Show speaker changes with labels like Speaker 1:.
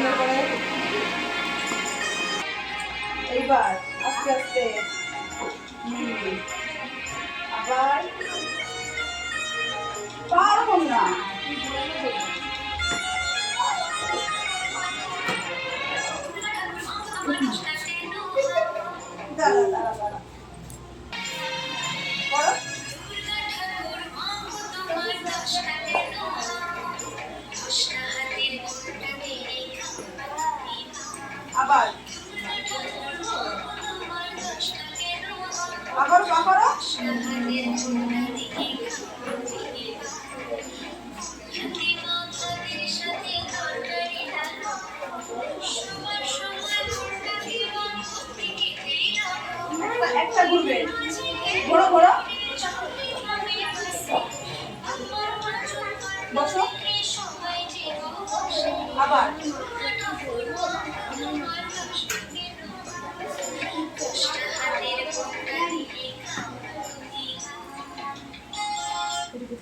Speaker 1: সুন্দর করে। এইবার আস্তে আস্তে আবার পারবো না। দাঁড়া দাঁড়া দাঁড়া করো। আবার আবার পা করো। একটা ঘুরবে, ঘোরো ঘোরো, বসো আবার।